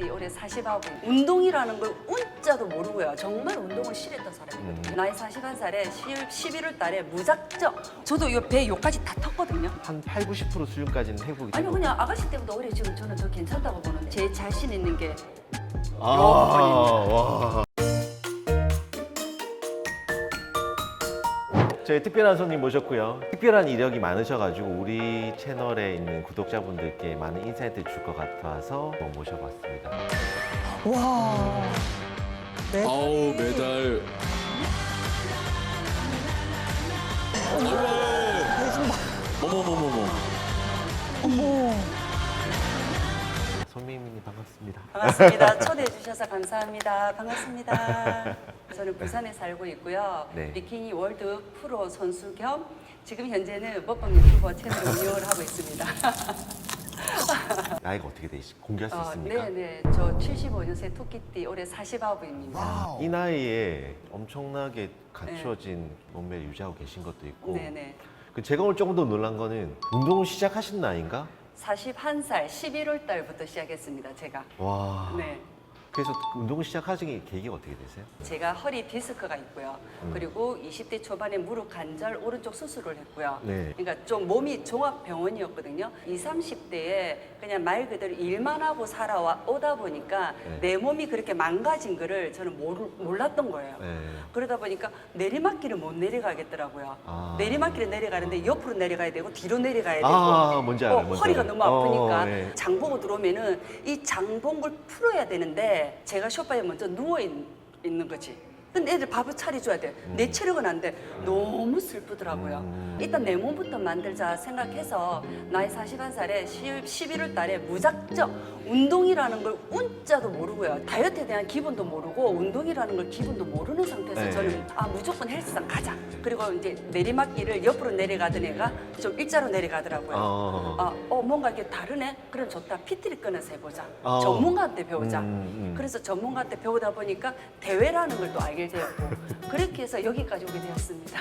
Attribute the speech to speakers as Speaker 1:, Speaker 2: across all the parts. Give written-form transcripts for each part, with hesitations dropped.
Speaker 1: 토끼띠 올해 40하고 운동이라는 걸 운자도 모르고요. 정말 운동을 싫어했던 사람이거든요. 나이 41살에 11월 달에 무작정 저도 이 배 요까지 다 탔거든요.
Speaker 2: 한 8, 90% 수준까지는 회복이
Speaker 1: 아니
Speaker 2: 되고.
Speaker 1: 그냥 아가씨 때보다 오히려 지금 저는 더 괜찮다고 보는데 제 자신 있는 게
Speaker 2: 와. 저희 특별한 손님 모셨고요. 특별한 이력이 많으셔가지고 우리 채널에 있는 구독자분들께 많은 인사이트 줄 것 같아서 모셔봤습니다.
Speaker 3: 와. 네.
Speaker 4: 아우 메달. 어머머머머.
Speaker 3: 어머.
Speaker 2: 손미민님 반갑습니다.
Speaker 1: 반갑습니다. 초대해 주셔서 감사합니다. 반갑습니다. 저는 부산에 살고 있고요.
Speaker 2: 네.
Speaker 1: 비키니 월드 프로 선수 겸 지금 현재는 먹방 유튜버 채널을 운영을 하고 있습니다.
Speaker 2: 나이가 어떻게 되시죠? 공개할 수 있습니까?
Speaker 1: 네네. 저 75년생 토끼띠 올해 40아부입니다.
Speaker 2: 이 나이에 엄청나게 갖추어진 몸매를 유지하고 계신 것도 있고.
Speaker 1: 네네.
Speaker 2: 제가 오늘 조금 더 놀란 거는 운동을 시작하신 나이인가?
Speaker 1: 41살 11월 달부터 시작했습니다. 제가.
Speaker 2: 와.
Speaker 1: 네.
Speaker 2: 그래서 운동을 시작하신 계기가 어떻게 되세요?
Speaker 1: 제가 허리 디스크가 있고요. 그리고 20대 초반에 무릎 관절 오른쪽 수술을 했고요.
Speaker 2: 네.
Speaker 1: 그러니까 좀 몸이 종합병원이었거든요. 20, 30대에 그냥 말 그대로 일만 하고 살아오다 보니까
Speaker 2: 네.
Speaker 1: 내 몸이 그렇게 망가진 거를 저는 몰랐던 거예요.
Speaker 2: 네.
Speaker 1: 그러다 보니까 내리막길을 못 내려가겠더라고요.
Speaker 2: 아.
Speaker 1: 내리막길을 내려가는데 옆으로 내려가야 되고 뒤로 내려가야 되고
Speaker 2: 아, 뭔지 알아요. 뭔지
Speaker 1: 허리가
Speaker 2: 알아요.
Speaker 1: 너무 아프니까
Speaker 2: 네.
Speaker 1: 장 보고 들어오면은 이 장 본 걸 풀어야 되는데 제가 소파에 먼저 누워 있는 거지. 근데 애들 밥을 차려줘야 돼. 내 체력은 안 돼. 너무 슬프더라고요. 일단 내 몸부터 만들자 생각해서 나이 41살에 11월 달에 무작정 운동이라는 걸 운자도 모르고요. 다이어트에 대한 기본도 모르고 운동이라는 걸 기본도 모르는 상태에서
Speaker 2: 네.
Speaker 1: 저는 무조건 헬스장 가자. 그리고 이제 내리막길을 옆으로 내려가던 애가 좀 일자로 내려가더라고요. 뭔가 이게 다르네? 그럼 좋다. PT를 끊어서 해보자. 전문가한테 배우자. 그래서 전문가한테 배우다 보니까 대회라는 걸 또 알게 되었고 그렇게 해서 여기까지 오게 되었습니다.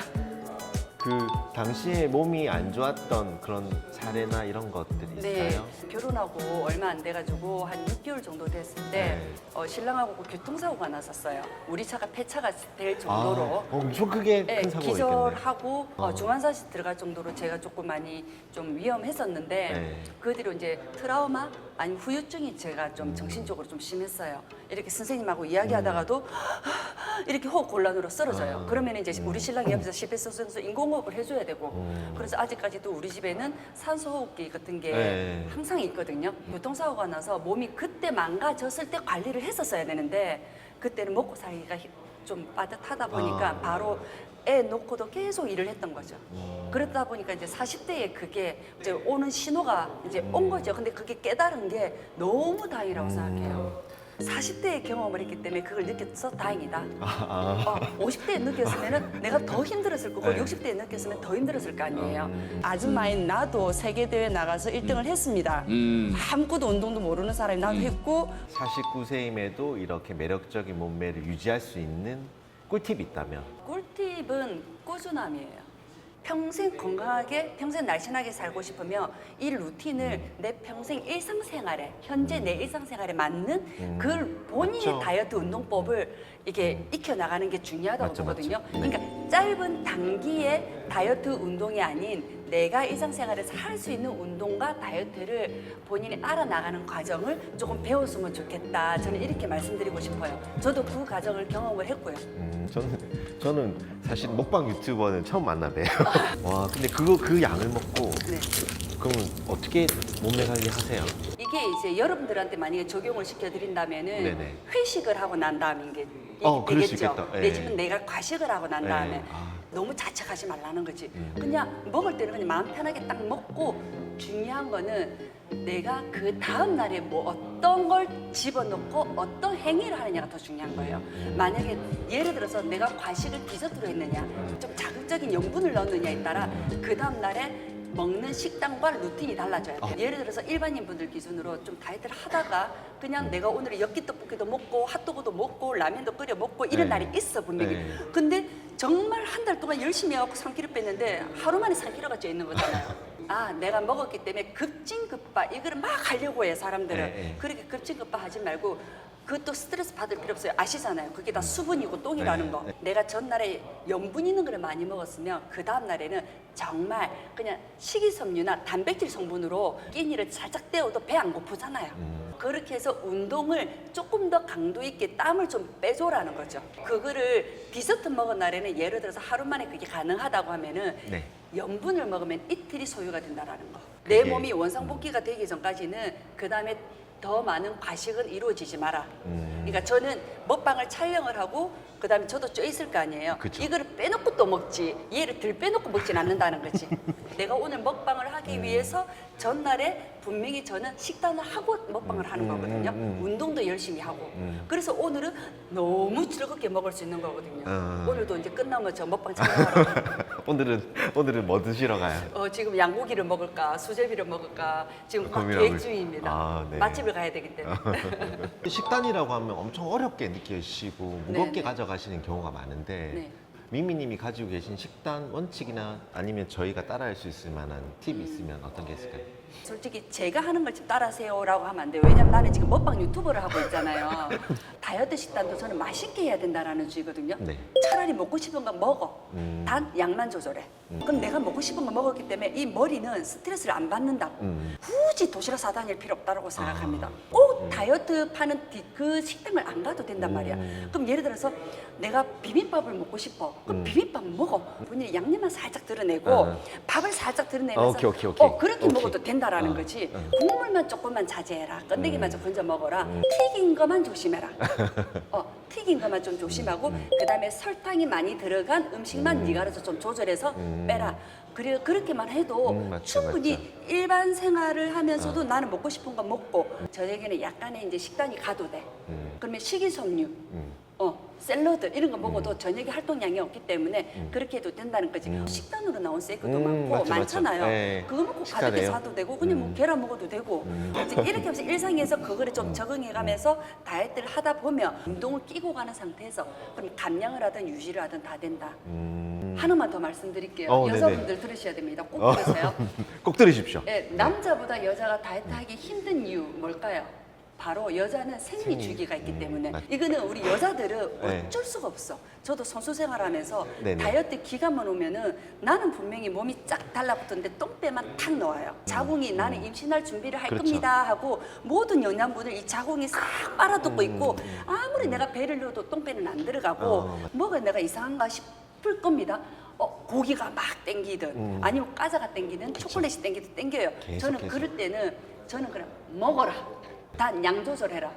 Speaker 2: 그 당시에 몸이 안 좋았던 그런 사례나 이런 것들이
Speaker 1: 네,
Speaker 2: 있어요?
Speaker 1: 결혼하고 얼마 안 돼가지고 한 6개월 정도 됐을 때
Speaker 2: 네.
Speaker 1: 신랑하고 교통사고가 났었어요. 우리 차가 폐차가 될 정도로
Speaker 2: 엄청 크게
Speaker 1: 네,
Speaker 2: 큰 사고가 있겠네.
Speaker 1: 기절하고 중환자실 들어갈 정도로 제가 조금 많이 좀 위험했었는데
Speaker 2: 네.
Speaker 1: 그 뒤로 이제 트라우마 아니면 후유증이 제가 좀 정신적으로 좀 심했어요. 이렇게 선생님하고 이야기하다가도 이렇게 호흡 곤란으로 쓰러져요. 그러면 이제 우리 신랑이 옆에서 심폐소생술 인공호흡을 해줘야 되고 그래서 아직까지도 우리 집에는 산소호흡기 같은 게
Speaker 2: 네.
Speaker 1: 항상 있거든요. 교통사고가 나서 몸이 그때 망가졌을 때 관리를 했었어야 되는데 그때는 먹고 살기가 좀 빠듯하다 보니까 바로 애 놓고도 계속 일을 했던 거죠. 그러다 보니까 이제 40대에 그게 이제 오는 신호가 이제 온 거죠. 근데 그게 깨달은 게 너무 다행이라고 생각해요. 40대의 경험을 했기 때문에 그걸 느껴서 다행이다. 50대에 느꼈으면 내가 더 힘들었을 거고
Speaker 2: 네.
Speaker 1: 60대에 느꼈으면 더 힘들었을 거 아니에요. 아줌마인 나도 세계대회 나가서 1등을 했습니다. 아무것도 운동도 모르는 사람이 나도 했고
Speaker 2: 49세임에도 이렇게 매력적인 몸매를 유지할 수 있는 꿀팁이 있다면?
Speaker 1: 꿀팁은 꾸준함이에요. 평생 건강하게, 평생 날씬하게 살고 싶으면 이 루틴을 내 평생 일상생활에, 현재 내 일상생활에 맞는 그 본인의
Speaker 2: 맞죠.
Speaker 1: 다이어트 운동법을 이게 익혀나가는 게 중요하다고
Speaker 2: 맞죠,
Speaker 1: 보거든요.
Speaker 2: 맞죠. 네.
Speaker 1: 그러니까 짧은 단기의 다이어트 운동이 아닌 내가 일상생활에서 할 수 있는 운동과 다이어트를 본인이 알아나가는 과정을 조금 배웠으면 좋겠다. 저는 이렇게 말씀드리고 싶어요. 저도 그 과정을 경험을 했고요.
Speaker 2: 저는 사실 먹방 유튜버는 처음 만나 봬요. 와, 근데 그 양을 먹고
Speaker 1: 네.
Speaker 2: 그러면 어떻게 몸매 관리 하세요?
Speaker 1: 이게 이제 여러분들한테 만약에 적용을 시켜드린다면은
Speaker 2: 네네.
Speaker 1: 회식을 하고 난 다음에 이게
Speaker 2: 그럴 수
Speaker 1: 되겠죠.
Speaker 2: 있겠다. 예.
Speaker 1: 내 집은 내가 과식을 하고 난
Speaker 2: 예.
Speaker 1: 다음에 너무 자책하지 말라는 거지. 그냥 먹을 때는 그냥 마음 편하게 딱 먹고 중요한 거는 내가 그 다음 날에 뭐 어떤 걸 집어넣고 어떤 행위를 하느냐가 더 중요한 거예요. 만약에 예를 들어서 내가 과식을 디저트로 했느냐, 좀 자극적인 영분을 넣느냐에 따라 그 다음 날에 먹는 식단과 루틴이 달라져야 돼요. 예를 들어서 일반인 분들 기준으로 좀 다이어트를 하다가 그냥 내가 오늘 엽기 떡볶이도 먹고 핫도그도 먹고 라면도 끓여 먹고 이런
Speaker 2: 네.
Speaker 1: 날이 있어 분명히.
Speaker 2: 네.
Speaker 1: 근데 정말 한 달 동안 열심히 해갖고 3kg 뺐는데 하루 만에 3kg가 쪄 있는 거잖아요. 아 내가 먹었기 때문에 급진급파 이거를 막 하려고 해요 사람들은.
Speaker 2: 네, 네.
Speaker 1: 그렇게 급진급파 하지 말고 그것도 스트레스 받을 필요 없어요. 아시잖아요. 그게 다 수분이고 똥이라는
Speaker 2: 네,
Speaker 1: 거.
Speaker 2: 네.
Speaker 1: 내가 전날에 염분 있는 걸 많이 먹었으면 그 다음 날에는 정말 그냥 식이섬유나 단백질 성분으로 끼니를 살짝 떼어도 배 안 고프잖아요. 그렇게 해서 운동을 조금 더 강도 있게 땀을 좀 빼줘라는 거죠. 그거를 디저트 먹은 날에는 예를 들어서 하루 만에 그게 가능하다고 하면은
Speaker 2: 네.
Speaker 1: 염분을 먹으면 이틀이 소요가 된다라는 거. 내
Speaker 2: 그게,
Speaker 1: 몸이 원상복귀가 되기 전까지는 그 다음에 더 많은 과식은 이루어지지 마라. 그러니까 저는 먹방을 촬영을 하고 그 다음에 저도 쪄 있을 거 아니에요.
Speaker 2: 그쵸.
Speaker 1: 이거를 빼놓고 또 먹지 얘를 덜 빼놓고 먹진 않는다는 거지. 내가 오늘 먹방을 하기 위해서 전날에 분명히 저는 식단을 하고 먹방을 하는 거거든요. 운동도 열심히 하고. 그래서 오늘은 너무 즐겁게 먹을 수 있는 거거든요. 오늘도 이제 끝나면 저 먹방 촬영하러
Speaker 2: 오늘은 뭐 드시러 가요?
Speaker 1: 지금 양고기를 먹을까 수제비를 먹을까 지금 막
Speaker 2: 고민하고
Speaker 1: 계획 중입니다.
Speaker 2: 아, 네.
Speaker 1: 맛집을 가야 되기 때문에.
Speaker 2: 식단이라고 하면 엄청 어렵게 느끼시고 무겁게
Speaker 1: 네, 네.
Speaker 2: 가져가시는 경우가 많은데
Speaker 1: 네.
Speaker 2: 미미님이 가지고 계신 식단 원칙이나 아니면 저희가 따라할 수 있을 만한 팁이 있으면 어떤 게 있을까요?
Speaker 1: 솔직히 제가 하는 걸 좀 따라하세요라고 하면 안 돼요. 왜냐면 나는 지금 먹방 유튜버를 하고 있잖아요. 다이어트 식단도 저는 맛있게 해야 된다라는 주의거든요.
Speaker 2: 네.
Speaker 1: 차라리 먹고 싶은 거 먹어. 단 양만 조절해. 그럼 내가 먹고 싶은 거 먹었기 때문에 이 머리는 스트레스를 안 받는다고. 굳이 도시락 사다닐 필요 없다고 생각합니다. 꼭 다이어트 파는 그 식당을 안 가도 된단 말이야. 그럼 예를 들어서 내가 비빔밥을 먹고 싶어. 그럼 비빔밥 먹어. 본인이 양념만 살짝 드러내고 밥을 살짝 드러내면서
Speaker 2: 오케이.
Speaker 1: 그렇게
Speaker 2: 오케이.
Speaker 1: 먹어도 된다라는 거지. 국물만 조금만 자제해라. 건더기만 좀 건져 먹어라. 튀긴 것만 조심해라. 튀긴 것만 좀 조심하고 그다음에 설탕이 많이 들어간 음식만 네가 알아서 좀 조절해서 빼라. 그래 그렇게만 해도
Speaker 2: 맞죠,
Speaker 1: 충분히
Speaker 2: 맞죠.
Speaker 1: 일반 생활을 하면서도 나는 먹고 싶은 거 먹고 저녁에는 약간의 이제 식단이 가도 돼. 그러면 식이섬유, 샐러드 이런 거 먹어도 저녁에 활동량이 없기 때문에 그렇게 해도 된다는 거지. 식단으로 나온 세이크도 많고
Speaker 2: 맞죠,
Speaker 1: 많잖아요.
Speaker 2: 맞죠. 네.
Speaker 1: 그거 먹고 가볍게
Speaker 2: 식사네요.
Speaker 1: 사도 되고 그냥 뭐 계란 먹어도 되고 이제 이렇게 하면서 일상에서 그거를 좀 적응해가면서 다이어트를 하다 보면 운동을 끼고 가는 상태에서 그럼 감량을 하든 유지를 하든 다 된다. 하나만 더 말씀드릴게요.
Speaker 2: 네네.
Speaker 1: 여자분들 들으셔야 됩니다. 꼭 들으세요.
Speaker 2: 꼭 들으십시오.
Speaker 1: 예, 남자보다 여자가 다이어트하기 힘든 이유 뭘까요? 바로 여자는 생리주기가 있기 때문에
Speaker 2: 맞-
Speaker 1: 이거는 우리 여자들은
Speaker 2: 네.
Speaker 1: 어쩔 수가 없어. 저도 선수 생활하면서
Speaker 2: 네네.
Speaker 1: 다이어트 기간만 오면은 나는 분명히 몸이 쫙 달라붙었는데 똥배만 탁 나와요. 자궁이 나는 임신할 준비를 할
Speaker 2: 그렇죠.
Speaker 1: 겁니다 하고 모든 영양분을 이 자궁이 싹 빨아듣고 있고 아무리 내가 배를 넣어도 똥배는 안 들어가고 뭐가 내가 이상한가 싶을 겁니다. 고기가 막 땡기든 아니면 과자가 땡기든 초콜릿이 땡기든 땡겨요. 저는
Speaker 2: 계속해서.
Speaker 1: 그럴 때는 저는 그냥 먹어라. 단 양 조절해라.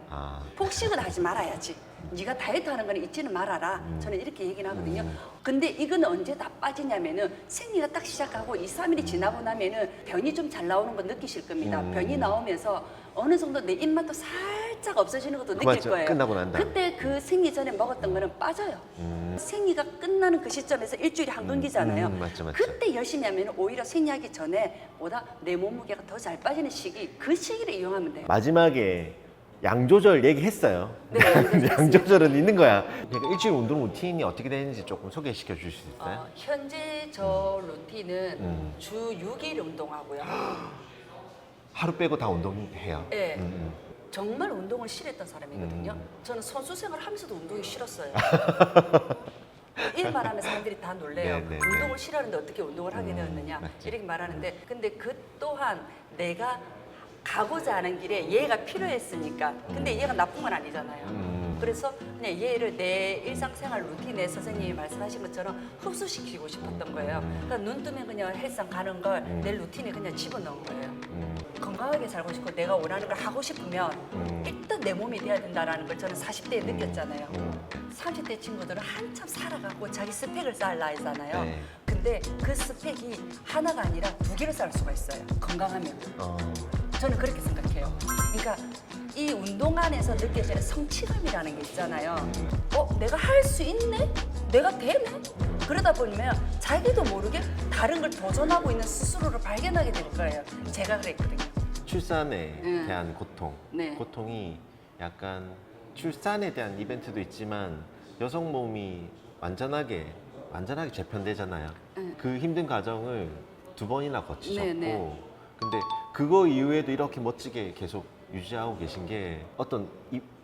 Speaker 1: 폭식을 하지 말아야지. 네가 다이어트 하는 거는 잊지는 말아라. 저는 이렇게 얘기를 하거든요. 근데 이건 언제 다 빠지냐면은 생리가 딱 시작하고 2, 3일이 지나고 나면은 변이 좀 잘 나오는 거 느끼실 겁니다. 변이 나오면서 어느 정도 내 입맛도 살짝 없어지는 것도 느낄
Speaker 2: 맞죠.
Speaker 1: 거예요.
Speaker 2: 끝나고 난 다음에.
Speaker 1: 그때 그 생리 전에 먹었던 거는 빠져요. 생리가 끝나는 그 시점에서 일주일에 한 건기잖아요.
Speaker 2: 맞죠.
Speaker 1: 그때 열심히 하면 오히려 생리하기 전에 보다 내 몸무게가 더 잘 빠지는 시기, 그 시기를 이용하면 돼요.
Speaker 2: 마지막에 양 조절 얘기했어요.
Speaker 1: 네, 양 조절
Speaker 2: 양 조절은 있는 거야. 그러니까 일주일 운동 루틴이 어떻게 되는지 조금 소개시켜 주실 수 있어요?
Speaker 1: 현재 저 루틴은 주 6일 운동하고요.
Speaker 2: 하루 빼고 다 운동해요.
Speaker 1: 네. 정말 운동을 싫어했던 사람이거든요. 저는 선수 생활 하면서도 운동이 싫었어요. 이런 말하면 사람들이 다 놀래요.
Speaker 2: 네, 네,
Speaker 1: 운동을
Speaker 2: 네.
Speaker 1: 싫어하는데 어떻게 운동을 하게 되었느냐
Speaker 2: 맞죠.
Speaker 1: 이렇게 말하는데 근데 그 또한 내가 가고자 하는 길에 얘가 필요했으니까 근데 얘가 나쁜 건 아니잖아요. 그래서 그냥 얘를 내 일상생활 루틴에 선생님이 말씀하신 것처럼 흡수시키고 싶었던 거예요. 그러니까 눈 뜨면 그냥 헬스장 가는 걸 내 루틴에 그냥 집어넣은 거예요. 건강하게 살고 싶고 내가 원하는 걸 하고 싶으면 일단 내 몸이 돼야 된다는 걸 저는 40대에 느꼈잖아요. 30대 친구들은 한참 살아가고 자기 스펙을 쌓으려 하잖아요.
Speaker 2: 네.
Speaker 1: 근데 그 스펙이 하나가 아니라 2개를 쌓을 수가 있어요. 건강하면. 저는 그렇게 생각해요. 그러니까 이 운동 안에서 느껴지는 성취감이라는 게 있잖아요. 내가 할 수 있네? 내가 되네? 그러다 보면 자기도 모르게 다른 걸 도전하고 있는 스스로를 발견하게 될 거예요. 제가 그랬거든요.
Speaker 2: 출산에 대한 고통.
Speaker 1: 네.
Speaker 2: 고통이 약간 출산에 대한 이벤트도 있지만 여성 몸이 완전하게 재편되잖아요. 그 힘든 과정을 2번이나 거치셨고
Speaker 1: 네네.
Speaker 2: 근데 그거 이후에도 이렇게 멋지게 계속 유지하고 계신 게 어떤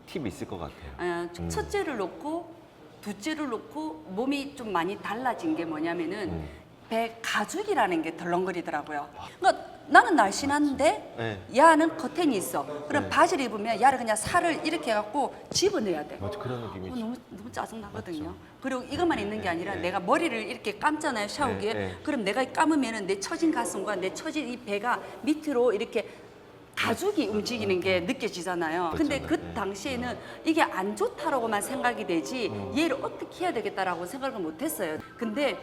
Speaker 2: 팁이 있을 것 같아요.
Speaker 1: 첫째를 놓고 둘째를 놓고 몸이 좀 많이 달라진 게 뭐냐면은 배 가죽이라는 게 덜렁거리더라고요. 그러니까 나는 날씬한데
Speaker 2: 네.
Speaker 1: 야는 커튼이 있어. 그럼
Speaker 2: 네.
Speaker 1: 바지를 입으면 야를 그냥 살을 이렇게 해갖고 집어넣어야 돼.
Speaker 2: 맞아, 그런 느낌이죠.
Speaker 1: 너무 짜증나거든요.
Speaker 2: 맞죠.
Speaker 1: 그리고 이것만 있는 게 아니라
Speaker 2: 네.
Speaker 1: 내가 머리를 이렇게 감잖아요, 샤워기에.
Speaker 2: 네.
Speaker 1: 그럼 내가 감으면은 내 처진 가슴과 내 처진 이 배가 밑으로 이렇게 가죽이 움직이는 게 느껴지잖아요. 근데 그
Speaker 2: 네.
Speaker 1: 당시에는 이게 안 좋다라고만 생각이 되지 얘를 어떻게 해야 되겠다라고 생각을 못 했어요. 근데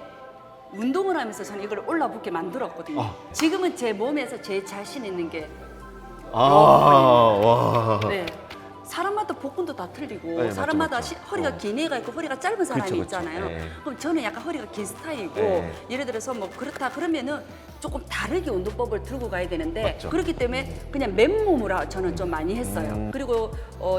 Speaker 1: 운동을 하면서 저는 이걸 올라붙게 만들었거든요.
Speaker 2: 아.
Speaker 1: 지금은 제 몸에서 제 자신 있는 게
Speaker 2: 와.
Speaker 1: 네. 사람마다 복근도 다 틀리고
Speaker 2: 네, 맞죠,
Speaker 1: 사람마다
Speaker 2: 맞죠.
Speaker 1: 허리가 긴 애가 있고 허리가 짧은 사람이
Speaker 2: 그쵸, 그쵸.
Speaker 1: 있잖아요.
Speaker 2: 네.
Speaker 1: 그럼 저는 약간 허리가 긴 스타일이고
Speaker 2: 네.
Speaker 1: 예를 들어서 뭐 그렇다 그러면은 조금 다르게 운동법을 들고 가야 되는데
Speaker 2: 맞죠.
Speaker 1: 그렇기 때문에 그냥 맨몸으로 저는 좀 많이 했어요. 그리고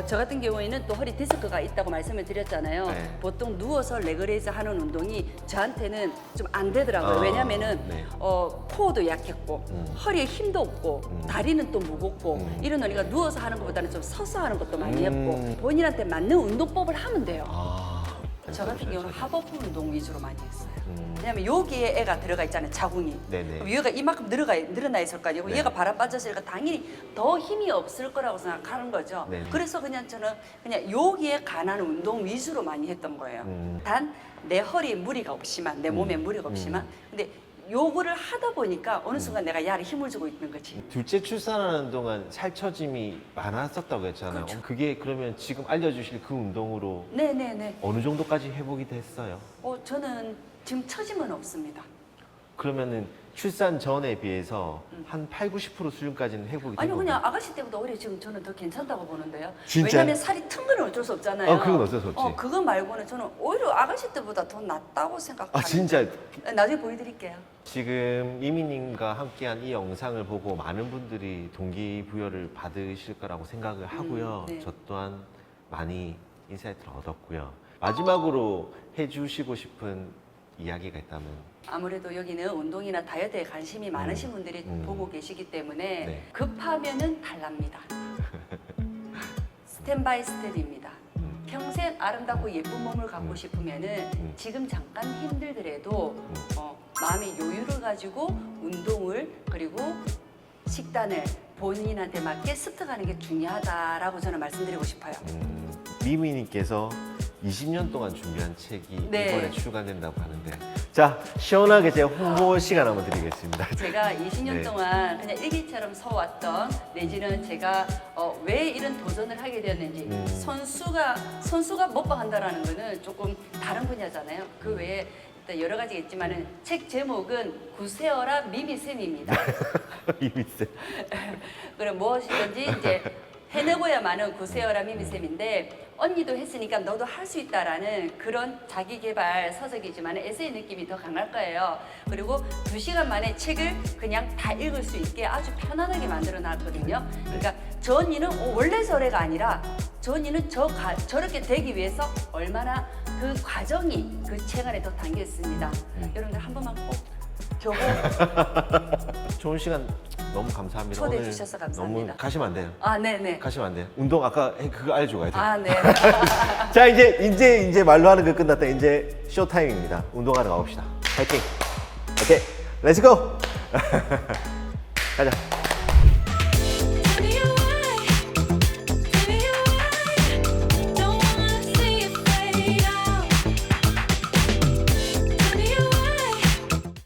Speaker 1: 저 같은 경우에는 또 허리 디스크가 있다고 말씀을 드렸잖아요.
Speaker 2: 네.
Speaker 1: 보통 누워서 레그레이즈 하는 운동이 저한테는 좀 안 되더라고요.
Speaker 2: 아,
Speaker 1: 왜냐면은
Speaker 2: 네.
Speaker 1: 코어도 약했고 허리에 힘도 없고 다리는 또 무겁고 이런 거니까 누워서 하는 것보다는 좀 서서 하는 것도 많이 했고 본인한테 맞는 운동법을 하면 돼요. 저 같은 경우는 하버프 운동 위주로 많이 했어요. 왜냐면 여기에 애가 들어가 있잖아요, 자궁이.
Speaker 2: 네네.
Speaker 1: 그럼 얘가 이만큼 늘어나 있을 거 아니고
Speaker 2: 네.
Speaker 1: 얘가 바람 빠졌으니까 당연히 더 힘이 없을 거라고 생각하는 거죠.
Speaker 2: 네네.
Speaker 1: 그래서 그냥 저는 그냥 여기에 관한 운동 위주로 많이 했던 거예요. 단 내 허리에 무리가 없지만, 내 몸에 무리가 없지만, 근데 요거를 하다 보니까 어느 순간 내가 야를 힘을 주고 있는 거지.
Speaker 2: 둘째 출산하는 동안 살처짐이 많았었다고 했잖아요.
Speaker 1: 그렇죠.
Speaker 2: 그게 그러면 지금 알려주실 그 운동으로
Speaker 1: 네네네.
Speaker 2: 어느 정도까지 회복이 됐어요?
Speaker 1: 저는 지금 처짐은 없습니다.
Speaker 2: 그러면은 출산 전에 비해서 한 8, 90% 수준까지는 회복이 된
Speaker 1: 아니
Speaker 2: 건가요?
Speaker 1: 그냥 아가씨 때보다 오히려 지금 저는 더 괜찮다고 보는데요.
Speaker 2: 진짜?
Speaker 1: 왜냐면 살이 튼 거는 어쩔 수 없잖아요.
Speaker 2: 그건 어쩔 수 없지.
Speaker 1: 그거 말고는 저는 오히려 아가씨 때보다 더 낫다고 생각합니다.
Speaker 2: 아 진짜
Speaker 1: 나중에 보여드릴게요.
Speaker 2: 지금 이민님과 함께한 이 영상을 보고 많은 분들이 동기부여를 받으실 거라고 생각을 하고요.
Speaker 1: 네.
Speaker 2: 저 또한 많이 인사이트를 얻었고요. 마지막으로 해주시고 싶은 이야기가 있다면
Speaker 1: 아무래도 여기는 운동이나 다이어트에 관심이 많으신 분들이 보고 계시기 때문에
Speaker 2: 네.
Speaker 1: 급하면은 탈납니다. 스텝 바이 스텝입니다. 평생 아름답고 예쁜 몸을 갖고 싶으면은 지금 잠깐 힘들더라도 마음의 여유를 가지고 운동을 그리고 식단을 본인한테 맞게 습득하는 게 중요하다라고 저는 말씀드리고 싶어요.
Speaker 2: 미미님께서 20년 동안 준비한 책이
Speaker 1: 네.
Speaker 2: 이번에 출간된다고 하는데 자 시원하게 제가 홍보 시간 한번 드리겠습니다.
Speaker 1: 제가 20년
Speaker 2: 네.
Speaker 1: 동안 그냥 일기처럼 서왔던 내지는 제가 왜 이런 도전을 하게 되었는지 선수가 먹방한다라는 거는 조금 다른 분야잖아요. 그 외에 일단 여러 가지가 있지만은 책 제목은 구세어라 미미쌤입니다.
Speaker 2: 이미쌤.
Speaker 1: 그럼 무엇이든지 이제 해내고야만은 구세어라 미미쌤인데 언니도 했으니까 너도 할 수 있다라는 그런 자기 개발 서적이지만 에세이 느낌이 더 강할 거예요. 그리고 2시간 만에 책을 그냥 다 읽을 수 있게 아주 편안하게 만들어 놨거든요. 그러니까 저 언니는 원래 저래가 아니라 저 언니는 저렇게 되기 위해서 얼마나 그 과정이 그 책 안에 더 담겨 있습니다. 여러분들 한 번만 꼭 교보
Speaker 2: 좋은 시간 너무 감사합니다.
Speaker 1: 초대해
Speaker 2: 오늘
Speaker 1: 주셔서 감사합니다.
Speaker 2: 너무 가시면 안 돼요.
Speaker 1: 네네.
Speaker 2: 가시면 안 돼요. 운동 아까 그거 알려줘야 돼요.
Speaker 1: 네.
Speaker 2: 자 이제 말로 하는 거 끝났다. 이제 쇼 타임입니다. 운동하러 가봅시다. 파이팅. 오케이, 렛츠고. 가자.